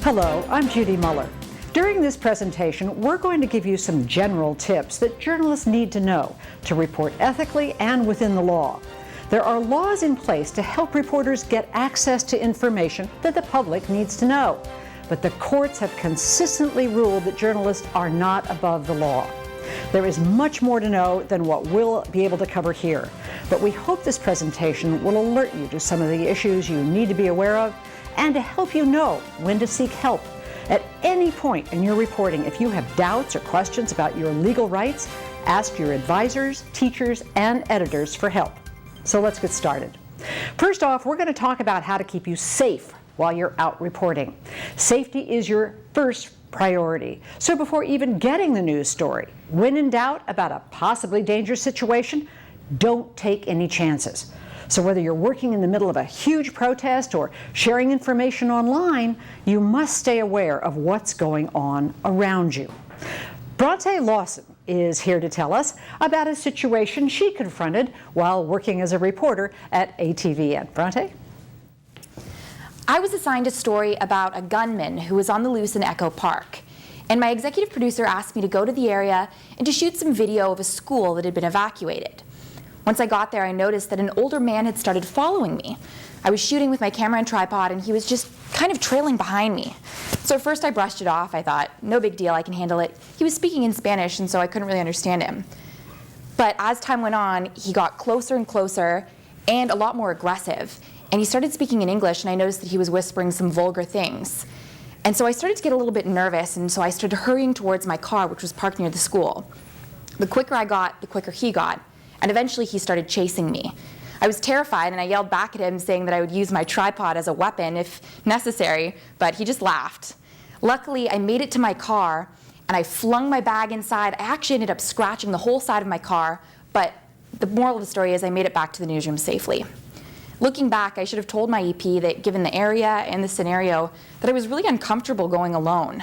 Hello, I'm Judy Muller. During this presentation, we're going to give you some general tips that journalists need to know to report ethically and within the law. There are laws in place to help reporters get access to information that the public needs to know. But the courts have consistently ruled that journalists are not above the law. There is much more to know than what we'll be able to cover here. But we hope this presentation will alert you to some of the issues you need to be aware of and to help you know when to seek help. At any point in your reporting, if you have doubts or questions about your legal rights, ask your advisors, teachers, and editors for help. So let's get started. First off, we're going to talk about how to keep you safe while you're out reporting. Safety is your first priority. So before even getting the news story, when in doubt about a possibly dangerous situation, don't take any chances. So whether you're working in the middle of a huge protest or sharing information online, you must stay aware of what's going on around you. Bronte Lawson is here to tell us about a situation she confronted while working as a reporter at ATVN. Bronte? I was assigned a story about a gunman who was on the loose in Echo Park. And my executive producer asked me to go to the area and to shoot some video of a school that had been evacuated. Once I got there, I noticed that an older man had started following me. I was shooting with my camera and tripod, and he was just kind of trailing behind me. So at first I brushed it off. I thought, no big deal, I can handle it. He was speaking in Spanish, and so I couldn't really understand him. But as time went on, he got closer and closer and a lot more aggressive. And he started speaking in English, and I noticed that he was whispering some vulgar things. And so I started to get a little bit nervous, and so I started hurrying towards my car, which was parked near the school. The quicker I got, the quicker he got. And eventually he started chasing me. I was terrified, and I yelled back at him saying that I would use my tripod as a weapon if necessary, but he just laughed. Luckily, I made it to my car, and I flung my bag inside. I actually ended up scratching the whole side of my car, but the moral of the story is I made it back to the newsroom safely. Looking back, I should have told my EP that given the area and the scenario, that I was really uncomfortable going alone.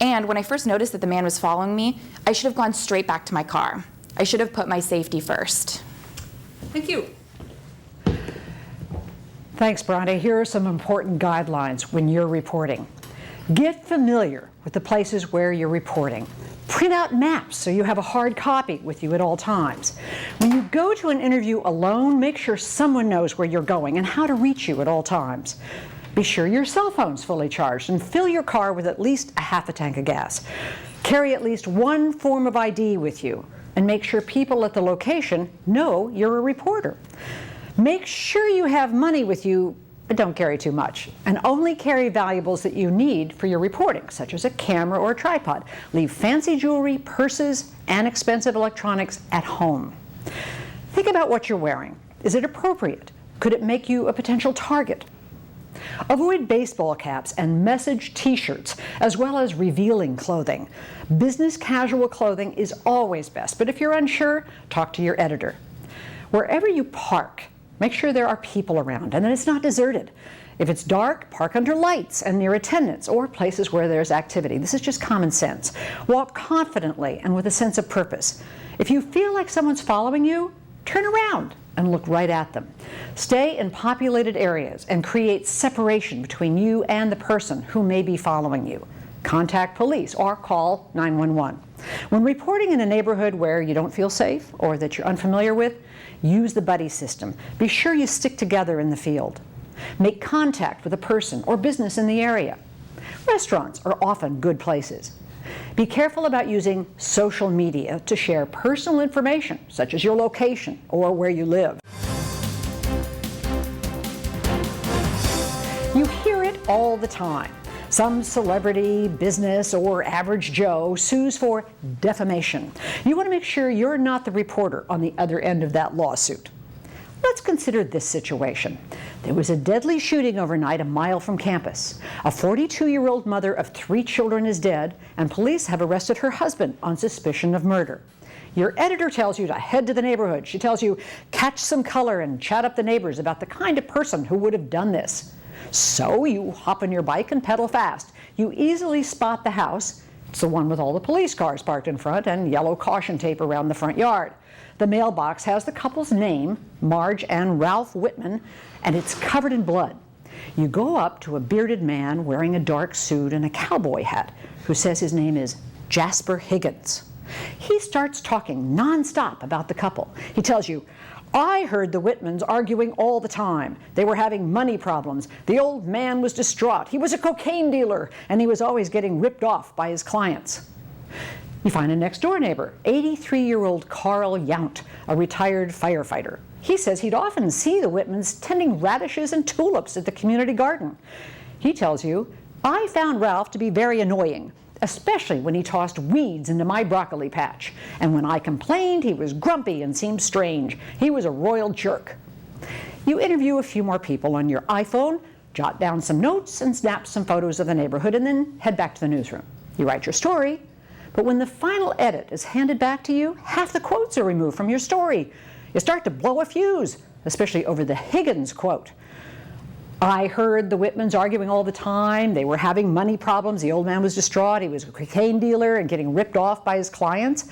And when I first noticed that the man was following me, I should have gone straight back to my car. I should have put my safety first. Thank you. Thanks, Bronte. Here are some important guidelines when you're reporting. Get familiar with the places where you're reporting. Print out maps so you have a hard copy with you at all times. When you go to an interview alone, make sure someone knows where you're going and how to reach you at all times. Be sure your cell phone's fully charged and fill your car with at least a half a tank of gas. Carry at least one form of ID with you, and make sure people at the location know you're a reporter. Make sure you have money with you, but don't carry too much. And only carry valuables that you need for your reporting, such as a camera or a tripod. Leave fancy jewelry, purses, and expensive electronics at home. Think about what you're wearing. Is it appropriate? Could it make you a potential target? Avoid baseball caps and message t-shirts, as well as revealing clothing. Business casual clothing is always best, but if you're unsure, talk to your editor. Wherever you park, make sure there are people around and that it's not deserted. If it's dark, park under lights and near attendants or places where there's activity. This is just common sense. Walk confidently and with a sense of purpose. If you feel like someone's following you, turn around and look right at them. Stay in populated areas and create separation between you and the person who may be following you. Contact police or call 911. When reporting in a neighborhood where you don't feel safe or that you're unfamiliar with, use the buddy system. Be sure you stick together in the field. Make contact with a person or business in the area. Restaurants are often good places. Be careful about using social media to share personal information, such as your location or where you live. You hear it all the time. Some celebrity, business, or average Joe sues for defamation. You want to make sure you're not the reporter on the other end of that lawsuit. Let's consider this situation. There was a deadly shooting overnight a mile from campus. A 42-year-old mother of 3 children is dead, and police have arrested her husband on suspicion of murder. Your editor tells you to head to the neighborhood. She tells you, catch some color and chat up the neighbors about the kind of person who would have done this. So you hop on your bike and pedal fast. You easily spot the house. It's the one with all the police cars parked in front and yellow caution tape around the front yard. The mailbox has the couple's name, Marge and Ralph Whitman, and it's covered in blood. You go up to a bearded man wearing a dark suit and a cowboy hat who says his name is Jasper Higgins. He starts talking nonstop about the couple. He tells you, "I heard the Whitmans arguing all the time. They were having money problems. The old man was distraught. He was a cocaine dealer, and he was always getting ripped off by his clients." You find a next-door neighbor, 83-year-old Carl Yount, a retired firefighter. He says he'd often see the Whitmans tending radishes and tulips at the community garden. He tells you, "I found Ralph to be very annoying, especially when he tossed weeds into my broccoli patch. And when I complained, he was grumpy and seemed strange. He was a royal jerk." You interview a few more people on your iPhone, jot down some notes, and snap some photos of the neighborhood, and then head back to the newsroom. You write your story, but when the final edit is handed back to you, half the quotes are removed from your story. You start to blow a fuse, especially over the Higgins quote. "I heard the Whitmans arguing all the time. They were having money problems. The old man was distraught. He was a cocaine dealer and getting ripped off by his clients."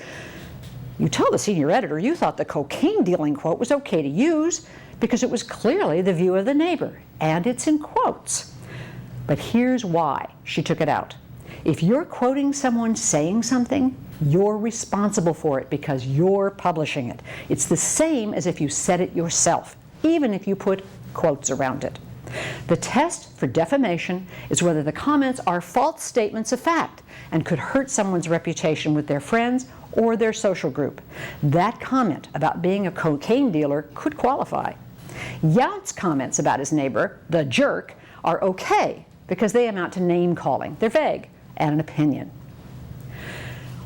You tell the senior editor you thought the cocaine dealing quote was okay to use because it was clearly the view of the neighbor, and it's in quotes. But here's why she took it out. If you're quoting someone saying something, you're responsible for it because you're publishing it. It's the same as if you said it yourself, even if you put quotes around it. The test for defamation is whether the comments are false statements of fact and could hurt someone's reputation with their friends or their social group. That comment about being a cocaine dealer could qualify. Yount's comments about his neighbor, the jerk, are okay because they amount to name calling. They're vague and an opinion.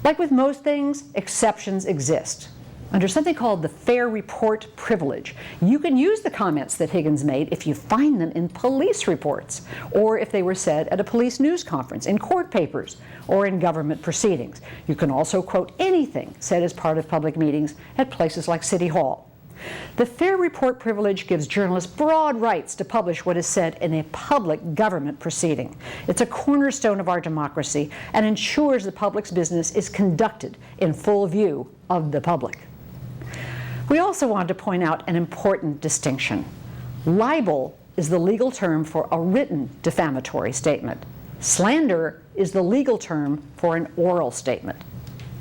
Like with most things, exceptions exist. Under something called the fair report privilege, you can use the comments that Higgins made if you find them in police reports, or if they were said at a police news conference, in court papers, or in government proceedings. You can also quote anything said as part of public meetings at places like City Hall. The fair report privilege gives journalists broad rights to publish what is said in a public government proceeding. It's a cornerstone of our democracy and ensures the public's business is conducted in full view of the public. We also want to point out an important distinction. Libel is the legal term for a written defamatory statement. Slander is the legal term for an oral statement.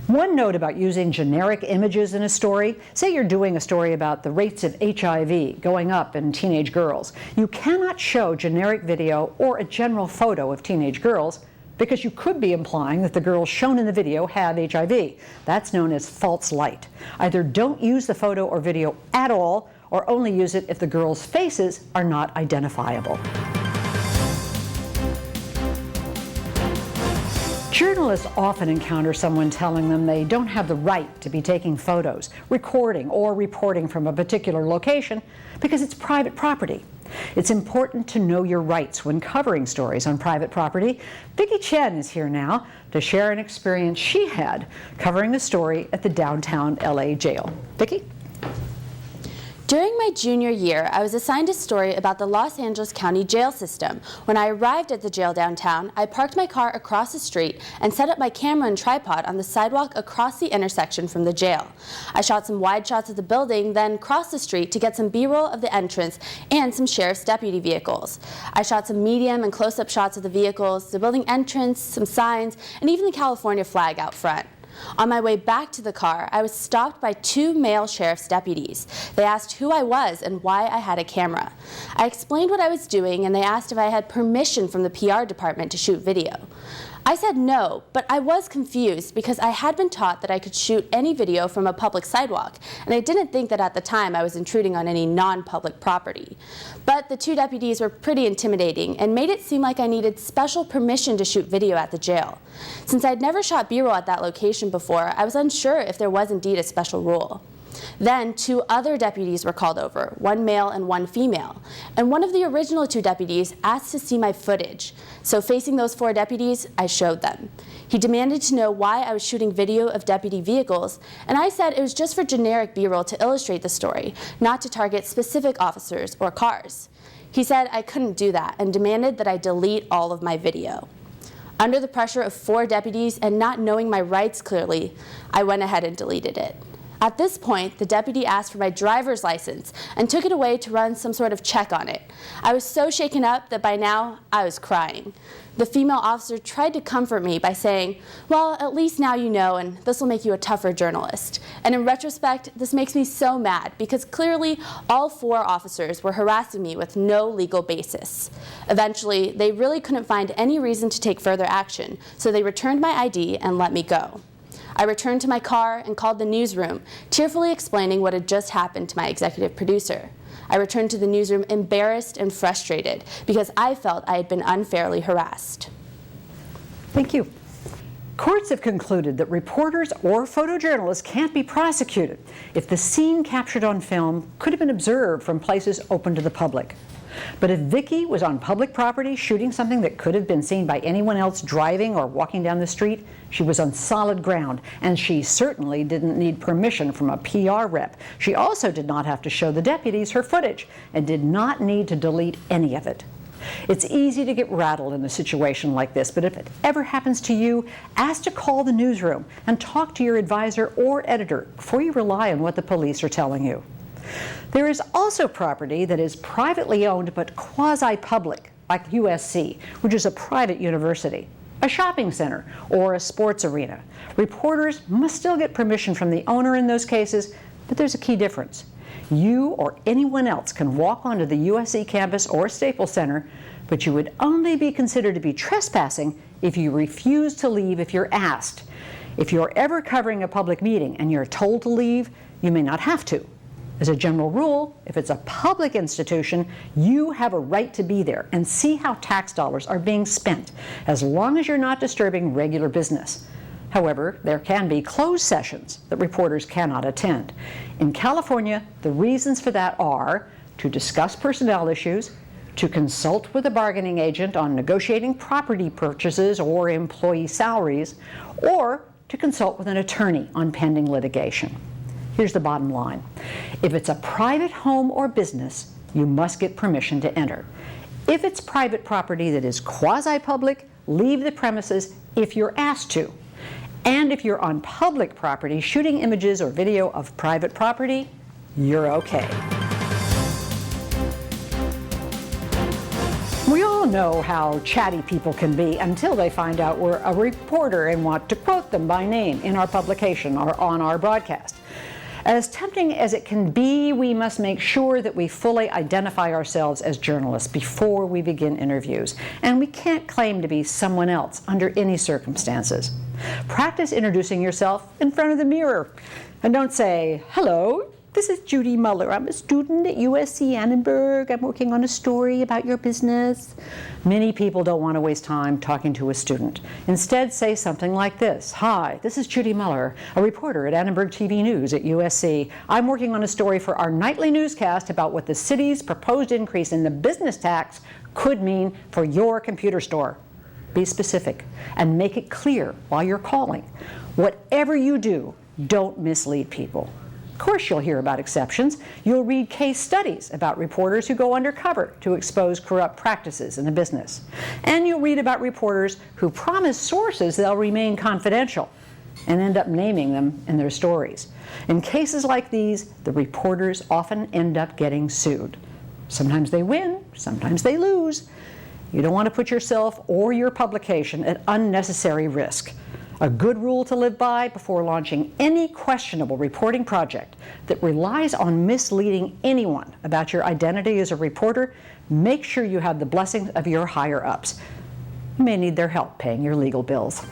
One note about using generic images in a story. Say you're doing a story about the rates of HIV going up in teenage girls. You cannot show generic video or a general photo of teenage girls because you could be implying that the girls shown in the video have HIV. That's known as false light. Either don't use the photo or video at all, or only use it if the girls' faces are not identifiable. Journalists often encounter someone telling them they don't have the right to be taking photos, recording, or reporting from a particular location because it's private property. It's important to know your rights when covering stories on private property. Vicki Chen is here now to share an experience she had covering a story at the downtown LA jail. Vicki? During my junior year, I was assigned a story about the Los Angeles County jail system. When I arrived at the jail downtown, I parked my car across the street and set up my camera and tripod on the sidewalk across the intersection from the jail. I shot some wide shots of the building, then crossed the street to get some B-roll of the entrance and some sheriff's deputy vehicles. I shot some medium and close-up shots of the vehicles, the building entrance, some signs, and even the California flag out front. On my way back to the car, I was stopped by two male sheriff's deputies. They asked who I was and why I had a camera. I explained what I was doing, and they asked if I had permission from the PR department to shoot video. I said no, but I was confused because I had been taught that I could shoot any video from a public sidewalk, and I didn't think that at the time I was intruding on any non-public property. But the two deputies were pretty intimidating and made it seem like I needed special permission to shoot video at the jail. Since I'd never shot B-roll at that location before, I was unsure if there was indeed a special rule. Then two other deputies were called over, one male and one female, and one of the original two deputies asked to see my footage. So facing those four deputies, I showed them. He demanded to know why I was shooting video of deputy vehicles, and I said it was just for generic B-roll to illustrate the story, not to target specific officers or cars. He said I couldn't do that and demanded that I delete all of my video. Under the pressure of four deputies and not knowing my rights clearly, I went ahead and deleted it. At this point, the deputy asked for my driver's license and took it away to run some sort of check on it. I was so shaken up that by now I was crying. The female officer tried to comfort me by saying, "Well, at least now you know, and this will make you a tougher journalist." And in retrospect, this makes me so mad because clearly all 4 officers were harassing me with no legal basis. Eventually, they really couldn't find any reason to take further action, so they returned my ID and let me go. I returned to my car and called the newsroom, tearfully explaining what had just happened to my executive producer. I returned to the newsroom embarrassed and frustrated because I felt I had been unfairly harassed. Thank you. Courts have concluded that reporters or photojournalists can't be prosecuted if the scene captured on film could have been observed from places open to the public. But if Vicky was on public property shooting something that could have been seen by anyone else driving or walking down the street, she was on solid ground, and she certainly didn't need permission from a PR rep. She also did not have to show the deputies her footage and did not need to delete any of it. It's easy to get rattled in a situation like this, but if it ever happens to you, ask to call the newsroom and talk to your advisor or editor before you rely on what the police are telling you. There is also property that is privately owned but quasi-public, like USC, which is a private university, a shopping center, or a sports arena. Reporters must still get permission from the owner in those cases, but there's a key difference. You or anyone else can walk onto the USC campus or Staples Center, but you would only be considered to be trespassing if you refuse to leave if you're asked. If you're ever covering a public meeting and you're told to leave, you may not have to. As a general rule, if it's a public institution, you have a right to be there and see how tax dollars are being spent, as long as you're not disturbing regular business. However, there can be closed sessions that reporters cannot attend. In California, the reasons for that are to discuss personnel issues, to consult with a bargaining agent on negotiating property purchases or employee salaries, or to consult with an attorney on pending litigation. Here's the bottom line. If it's a private home or business, you must get permission to enter. If it's private property that is quasi-public, leave the premises if you're asked to. And if you're on public property shooting images or video of private property, you're okay. We all know how chatty people can be until they find out we're a reporter and want to quote them by name in our publication or on our broadcast. As tempting as it can be, we must make sure that we fully identify ourselves as journalists before we begin interviews, and we can't claim to be someone else under any circumstances. Practice introducing yourself in front of the mirror, and don't say, "Hello, this is Judy Muller. I'm a student at USC Annenberg. I'm working on a story about your business." Many people don't want to waste time talking to a student. Instead, say something like this. "Hi, this is Judy Muller, a reporter at Annenberg TV News at USC. I'm working on a story for our nightly newscast about what the city's proposed increase in the business tax could mean for your computer store." Be specific and make it clear while you're calling. Whatever you do, don't mislead people. Of course, you'll hear about exceptions. You'll read case studies about reporters who go undercover to expose corrupt practices in the business. And you'll read about reporters who promise sources they'll remain confidential and end up naming them in their stories. In cases like these, the reporters often end up getting sued. Sometimes they win, sometimes they lose. You don't want to put yourself or your publication at unnecessary risk. A good rule to live by before launching any questionable reporting project that relies on misleading anyone about your identity as a reporter: make sure you have the blessings of your higher-ups. You may need their help paying your legal bills.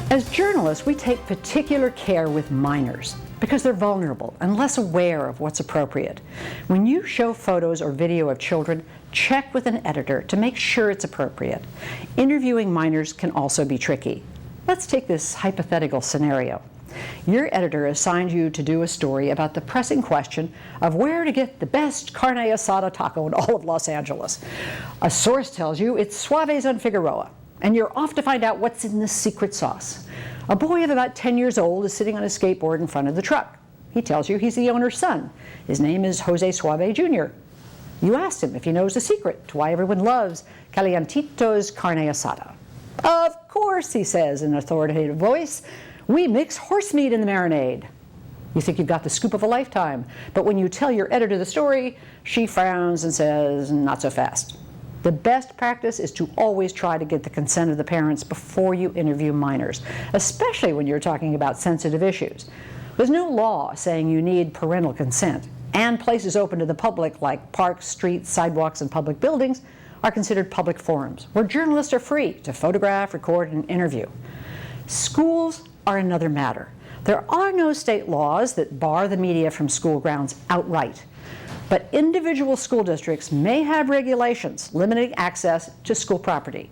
As journalists, we take particular care with minors because they're vulnerable and less aware of what's appropriate. When you show photos or video of children, check with an editor to make sure it's appropriate. Interviewing minors can also be tricky. Let's take this hypothetical scenario. Your editor assigned you to do a story about the pressing question of where to get the best carne asada taco in all of Los Angeles. A source tells you it's Suave's on Figueroa, and you're off to find out what's in the secret sauce. A boy of about 10 years old is sitting on a skateboard in front of the truck. He tells you he's the owner's son. His name is Jose Suave Jr. You asked him if he knows the secret to why everyone loves Calientito's carne asada. "Of course," he says in an authoritative voice, "we mix horse meat in the marinade." You think you've got the scoop of a lifetime, but when you tell your editor the story, she frowns and says, "Not so fast." The best practice is to always try to get the consent of the parents before you interview minors, especially when you're talking about sensitive issues. There's no law saying you need parental consent, and places open to the public like parks, streets, sidewalks, and public buildings are considered public forums where journalists are free to photograph, record, and interview. Schools are another matter. There are no state laws that bar the media from school grounds outright, but individual school districts may have regulations limiting access to school property.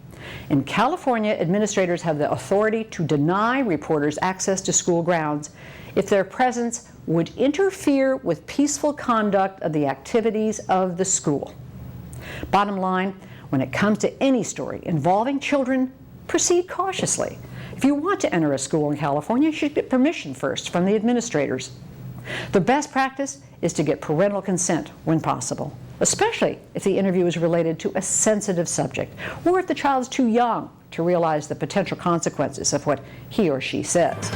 In California, administrators have the authority to deny reporters access to school grounds if their presence would interfere with peaceful conduct of the activities of the school. Bottom line, when it comes to any story involving children, proceed cautiously. If you want to enter a school in California, you should get permission first from the administrators. The best practice is to get parental consent when possible, especially if the interview is related to a sensitive subject, or if the child is too young to realize the potential consequences of what he or she says.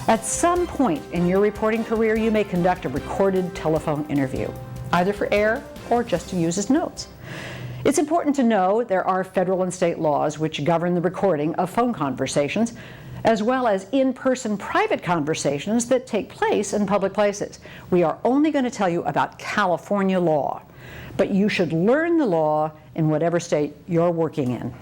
At some point in your reporting career, you may conduct a recorded telephone interview, either for air or just to use as notes. It's important to know there are federal and state laws which govern the recording of phone conversations, as well as in-person private conversations that take place in public places. We are only going to tell you about California law, but you should learn the law in whatever state you're working in.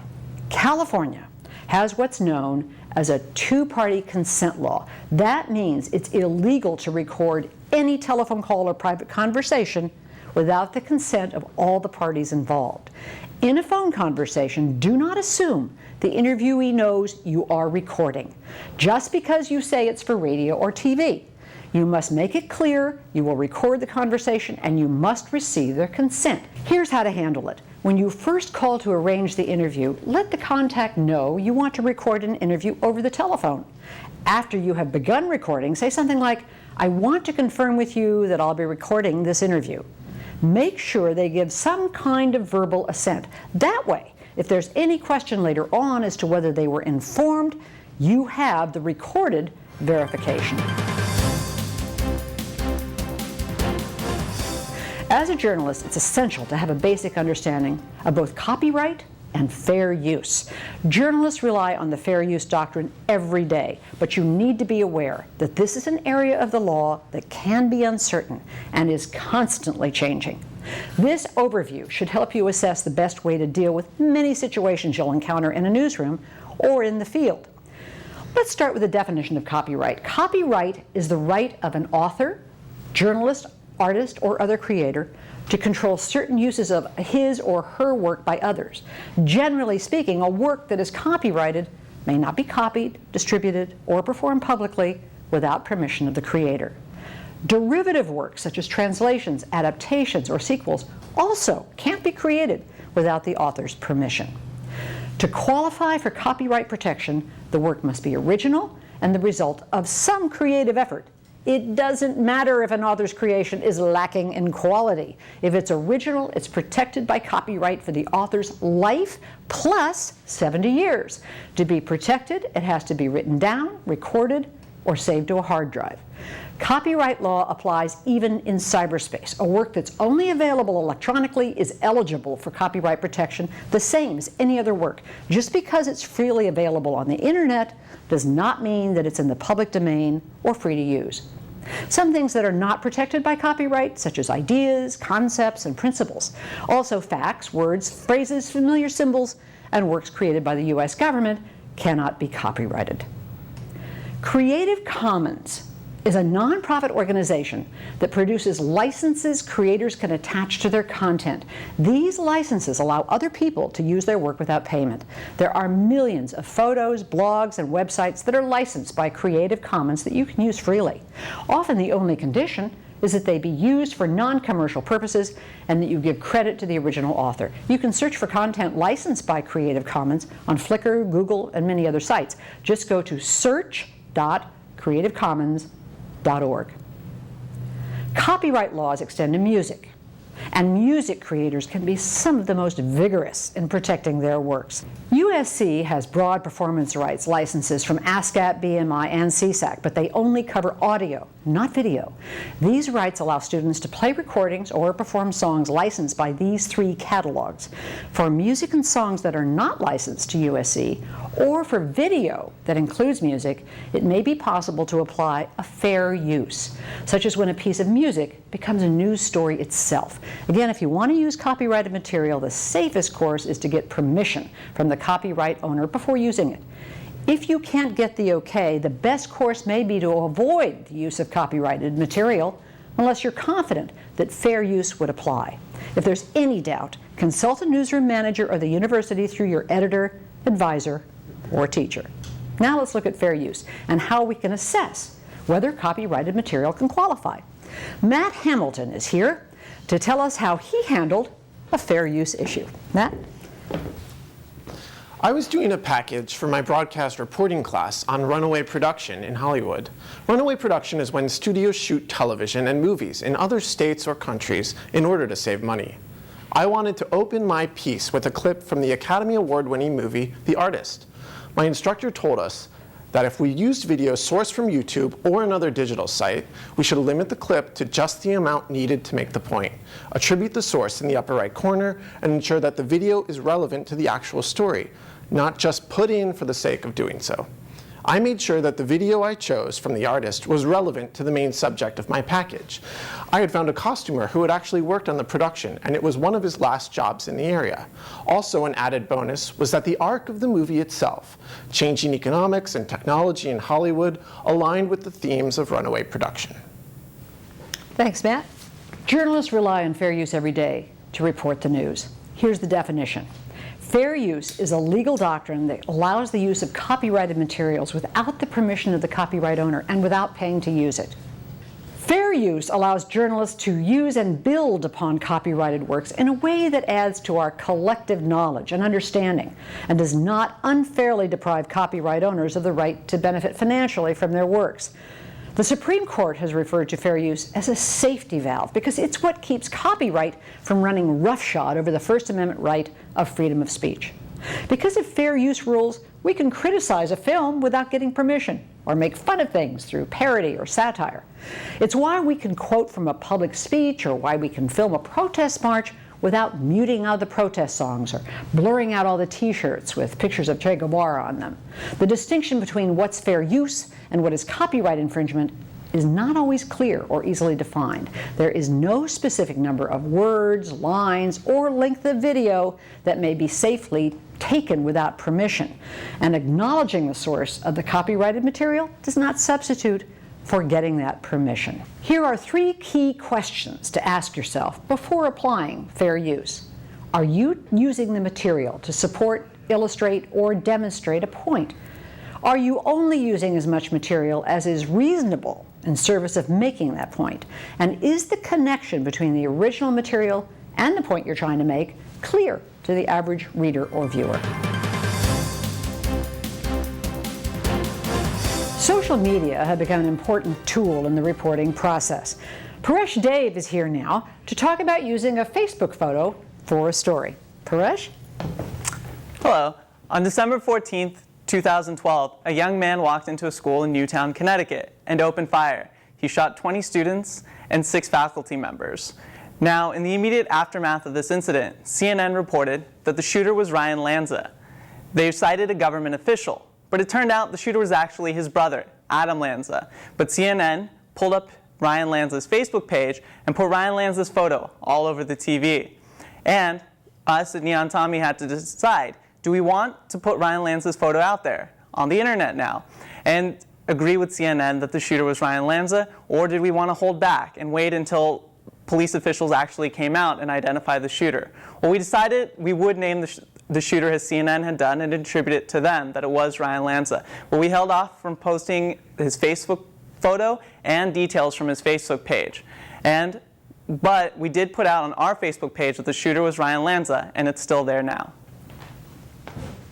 California has what's known as a two-party consent law. That means it's illegal to record any telephone call or private conversation without the consent of all the parties involved. In a phone conversation, do not assume the interviewee knows you are recording, just because you say it's for radio or TV. You must make it clear you will record the conversation and you must receive their consent. Here's how to handle it. When you first call to arrange the interview, let the contact know you want to record an interview over the telephone. After you have begun recording, say something like, "I want to confirm with you that I'll be recording this interview." Make sure they give some kind of verbal assent. That way, if there's any question later on as to whether they were informed, you have the recorded verification. As a journalist, it's essential to have a basic understanding of both copyright and fair use. Journalists rely on the fair use doctrine every day, but you need to be aware that this is an area of the law that can be uncertain and is constantly changing. This overview should help you assess the best way to deal with many situations you'll encounter in a newsroom or in the field. Let's start with the definition of copyright. Copyright is the right of an author, journalist, artist, or other creator to control certain uses of his or her work by others. Generally speaking, a work that is copyrighted may not be copied, distributed, or performed publicly without permission of the creator. Derivative works such as translations, adaptations, or sequels also can't be created without the author's permission. To qualify for copyright protection, the work must be original and the result of some creative effort. It doesn't matter if an author's creation is lacking in quality. If it's original, it's protected by copyright for the author's life plus 70 years. To be protected, it has to be written down, recorded, or saved to a hard drive. Copyright law applies even in cyberspace. A work that's only available electronically is eligible for copyright protection, the same as any other work. Just because it's freely available on the internet does not mean that it's in the public domain or free to use. Some things that are not protected by copyright, such as ideas, concepts, and principles. Also facts, words, phrases, familiar symbols, and works created by the U.S. government cannot be copyrighted. Creative Commons is a nonprofit organization that produces licenses creators can attach to their content. These licenses allow other people to use their work without payment. There are millions of photos, blogs, and websites that are licensed by Creative Commons that you can use freely. Often the only condition is that they be used for non-commercial purposes and that you give credit to the original author. You can search for content licensed by Creative Commons on Flickr, Google, and many other sites. Just go to search.creativecommons.org. Copyright laws extend to music, And music creators can be some of the most vigorous in protecting their works. USC has broad performance rights licenses from ASCAP, BMI, and CSAC, but they only cover audio, not video. These rights allow students to play recordings or perform songs licensed by these three catalogs. For music and songs that are not licensed to USC, or for video that includes music, it may be possible to apply a fair use, such as when a piece of music becomes a news story itself. Again, if you want to use copyrighted material, the safest course is to get permission from the copyright owner before using it. If you can't get the okay, the best course may be to avoid the use of copyrighted material unless you're confident that fair use would apply. If there's any doubt, consult a newsroom manager or the university through your editor, advisor, or teacher. Now let's look at fair use and how we can assess whether copyrighted material can qualify. Matt Hamilton is here to tell us how he handled a fair use issue. Matt? I was doing a package for my broadcast reporting class on runaway production in Hollywood. Runaway production is when studios shoot television and movies in other states or countries in order to save money. I wanted to open my piece with a clip from the Academy Award-winning movie, The Artist. My instructor told us that if we used video sourced from YouTube or another digital site, we should limit the clip to just the amount needed to make the point, attribute the source in the upper right corner, and ensure that the video is relevant to the actual story, not just put in for the sake of doing so. I made sure that the video I chose from The Artist was relevant to the main subject of my package. I had found a costumer who had actually worked on the production, and it was one of his last jobs in the area. Also, an added bonus was that the arc of the movie itself, changing economics and technology in Hollywood, aligned with the themes of runaway production. Thanks, Matt. Journalists rely on fair use every day to report the news. Here's the definition. Fair use is a legal doctrine that allows the use of copyrighted materials without the permission of the copyright owner and without paying to use it. Fair use allows journalists to use and build upon copyrighted works in a way that adds to our collective knowledge and understanding and does not unfairly deprive copyright owners of the right to benefit financially from their works. The Supreme Court has referred to fair use as a safety valve because it's what keeps copyright from running roughshod over the First Amendment right of freedom of speech. Because of fair use rules, we can criticize a film without getting permission or make fun of things through parody or satire. It's why we can quote from a public speech or why we can film a protest march without muting out the protest songs or blurring out all the t-shirts with pictures of Che Guevara on them. The distinction between what's fair use and what is copyright infringement is not always clear or easily defined. There is no specific number of words, lines, or length of video that may be safely taken without permission. And acknowledging the source of the copyrighted material does not substitute for getting that permission. Here are 3 key questions to ask yourself before applying fair use. Are you using the material to support, illustrate, or demonstrate a point? Are you only using as much material as is reasonable in service of making that point? And is the connection between the original material and the point you're trying to make clear to the average reader or viewer? Social media have become an important tool in the reporting process. Paresh Dave is here now to talk about using a Facebook photo for a story. Paresh? Hello. On December 14th, 2012, a young man walked into a school in Newtown, Connecticut, and opened fire. He shot 20 students and 6 faculty members. Now, in the immediate aftermath of this incident, CNN reported that the shooter was Ryan Lanza. They cited a government official, but it turned out the shooter was actually his brother, Adam Lanza. But CNN pulled up Ryan Lanza's Facebook page and put Ryan Lanza's photo all over the TV. And us at Neon Tommy had to decide, do we want to put Ryan Lanza's photo out there on the internet now and agree with CNN that the shooter was Ryan Lanza, or did we want to hold back and wait until police officials actually came out and identified the shooter? Well, we decided we would name the shooter as CNN had done and attribute it to them that it was Ryan Lanza. But we held off from posting his Facebook photo and details from his Facebook page. But we did put out on our Facebook page that the shooter was Ryan Lanza, and it's still there now.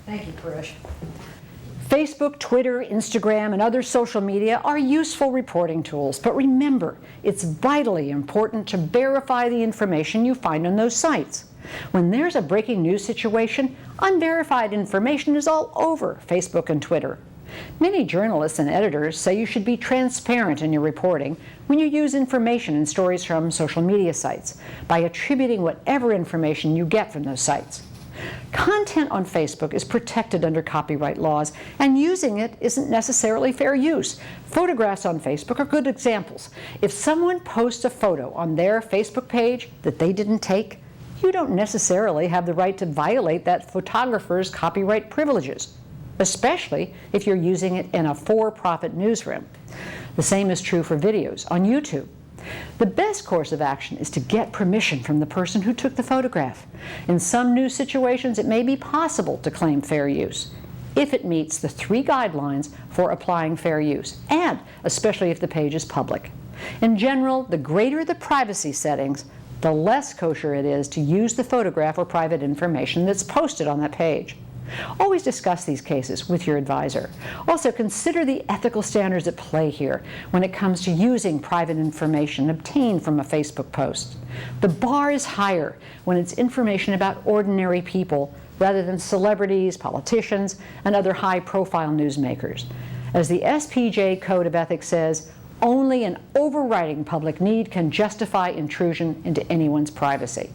Thank you, Paresh. Facebook, Twitter, Instagram, and other social media are useful reporting tools, but remember, it's vitally important to verify the information you find on those sites. When there's a breaking news situation, unverified information is all over Facebook and Twitter. Many journalists and editors say you should be transparent in your reporting when you use information in stories from social media sites by attributing whatever information you get from those sites. Content on Facebook is protected under copyright laws, and using it isn't necessarily fair use. Photographs on Facebook are good examples. If someone posts a photo on their Facebook page that they didn't take, you don't necessarily have the right to violate that photographer's copyright privileges, especially if you're using it in a for-profit newsroom. The same is true for videos on YouTube. The best course of action is to get permission from the person who took the photograph. In some news situations, it may be possible to claim fair use if it meets the 3 guidelines for applying fair use, and especially if the page is public. In general, the greater the privacy settings, the less kosher it is to use the photograph or private information that's posted on that page. Always discuss these cases with your advisor. Also, consider the ethical standards at play here when it comes to using private information obtained from a Facebook post. The bar is higher when it's information about ordinary people rather than celebrities, politicians, and other high-profile newsmakers. As the SPJ Code of Ethics says, only an overriding public need can justify intrusion into anyone's privacy.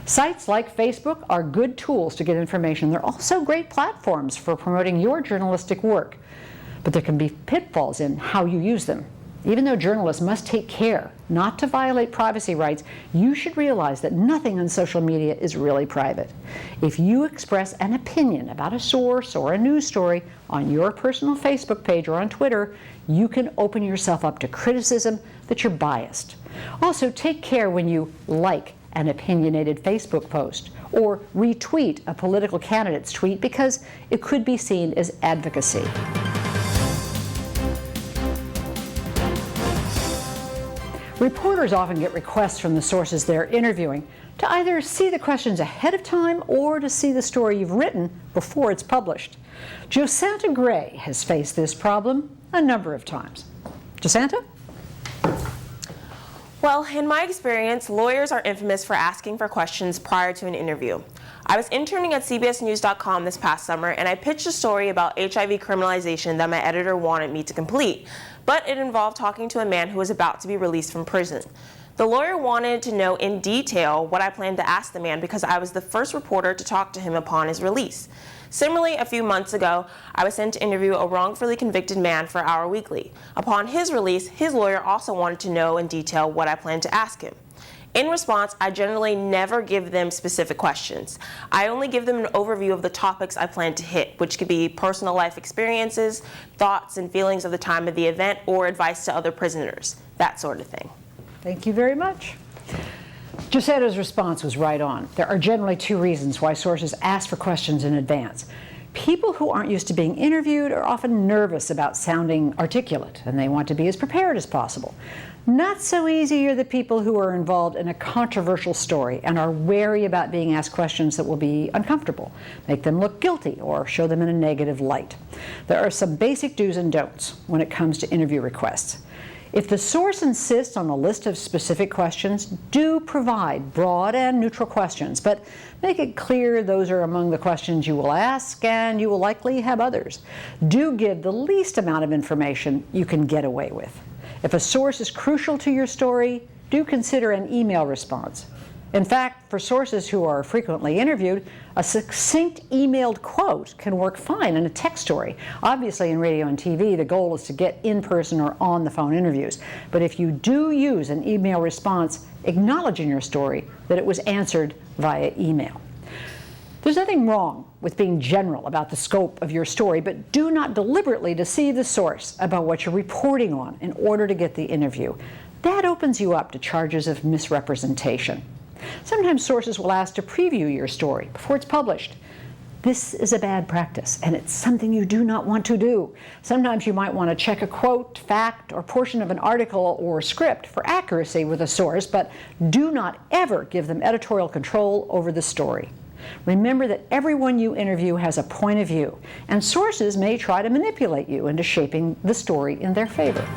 Sites like Facebook are good tools to get information. They're also great platforms for promoting your journalistic work, but there can be pitfalls in how you use them. Even though journalists must take care not to violate privacy rights, you should realize that nothing on social media is really private. If you express an opinion about a source or a news story on your personal Facebook page or on Twitter, you can open yourself up to criticism that you're biased. Also, take care when you like an opinionated Facebook post or retweet a political candidate's tweet, because it could be seen as advocacy. Reporters often get requests from the sources they're interviewing to either see the questions ahead of time or to see the story you've written before it's published. Josanta Gray has faced this problem a number of times. Josanta? Well, in my experience, lawyers are infamous for asking for questions prior to an interview. I was interning at CBSNews.com this past summer, and I pitched a story about HIV criminalization that my editor wanted me to complete, but it involved talking to a man who was about to be released from prison. The lawyer wanted to know in detail what I planned to ask the man because I was the first reporter to talk to him upon his release. Similarly, a few months ago, I was sent to interview a wrongfully convicted man for Our Weekly. Upon his release, his lawyer also wanted to know in detail what I planned to ask him. In response, I generally never give them specific questions. I only give them an overview of the topics I plan to hit, which could be personal life experiences, thoughts and feelings of the time of the event, or advice to other prisoners, that sort of thing. Thank you very much. Josanta's response was right on. There are generally 2 reasons why sources ask for questions in advance. People who aren't used to being interviewed are often nervous about sounding articulate, and they want to be as prepared as possible. Not so easy are the people who are involved in a controversial story and are wary about being asked questions that will be uncomfortable, make them look guilty, or show them in a negative light. There are some basic do's and don'ts when it comes to interview requests. If the source insists on a list of specific questions, do provide broad and neutral questions, but make it clear those are among the questions you will ask, and you will likely have others. Do give the least amount of information you can get away with. If a source is crucial to your story, do consider an email response. In fact, for sources who are frequently interviewed, a succinct emailed quote can work fine in a text story. Obviously, in radio and TV, the goal is to get in-person or on-the-phone interviews. But if you do use an email response, acknowledge in your story that it was answered via email. There's nothing wrong with being general about the scope of your story, but do not deliberately deceive the source about what you're reporting on in order to get the interview. That opens you up to charges of misrepresentation. Sometimes sources will ask to preview your story before it's published. This is a bad practice, and it's something you do not want to do. Sometimes you might want to check a quote, fact, or portion of an article or script for accuracy with a source, but do not ever give them editorial control over the story. Remember that everyone you interview has a point of view, and sources may try to manipulate you into shaping the story in their favor.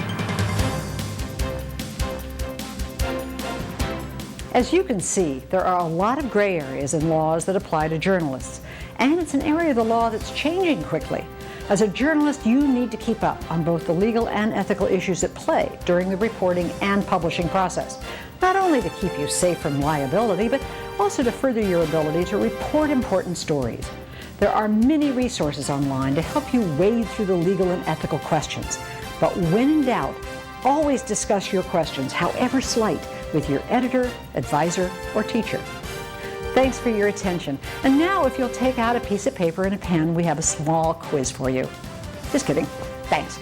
As you can see, there are a lot of gray areas in laws that apply to journalists, and it's an area of the law that's changing quickly. As a journalist, you need to keep up on both the legal and ethical issues at play during the reporting and publishing process, not only to keep you safe from liability, but also to further your ability to report important stories. There are many resources online to help you wade through the legal and ethical questions. But when in doubt, always discuss your questions, however slight, with your editor, advisor, or teacher. Thanks for your attention. And now, if you'll take out a piece of paper and a pen, we have a small quiz for you. Just kidding. Thanks.